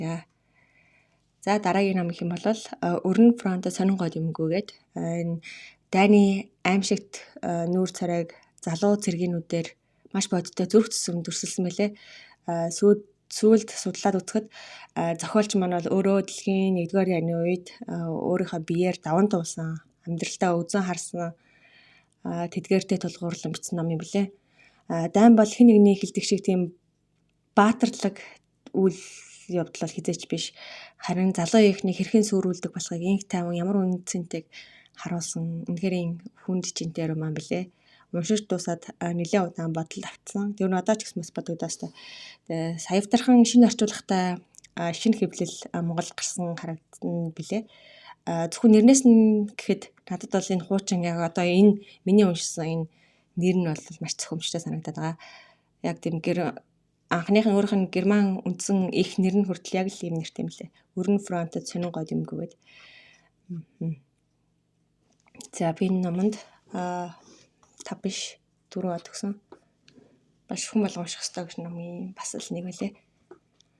яа. За дараагийн ном гэх юм бол Өрн фронт сонин гол юмгүйгээд энэ дайны аимшигт нүүр царайг залуу цэргийнүүдээр маш бодиттой зүрх зүсэм дүрсэлсэн байлээ. Сүүлд судлаад үзэхэд зохиолч маань бол өөрөө дэлхийн 1-р яарны үед өөрийнхөө биеэр даван туулсан, амьдралтаа үзэн харсан тэдгээртэй тулгуурлан бичсэн ном юм билээ. Дайн бол хэн нэгний хэлдэг шиг тийм баатарлаг үйл явдал бол хизээч биш. Харин залуу ихний хэрхэн сүрүүлдэг болохыг инх тайван ямар үнцэнтэйг харуулсан үнэхээр хүнд чинтэй роман билээ. Уншиж дуусаад нэлээд удаан бодол автсан. Тэр нь одоо ч гэсэн бас бодогдоос та. Тэгээ саявтархан шинэ орчуулагтай шинэ хэвлэл Монгол гарсан харагдсан билээ. Зөвхөн нэрнээс нь гэхэд надад бол энэ хуучин яг одоо энэ миний уншсан энэ нэр нь бол маш цохимжтой санагдаад байгаа. Яг тийм анхных нь өөрийнх нь герман үндсэн их нэр нь хүртэл яг л ийм нэртэй юм лээ. Өрн фронтод сонин гол юмгүйгээд. За би энэ номонд 5 биш 4 од өгсөн. Маш хүн болго унших хэрэгтэй гэж ном бас л нэг байлээ.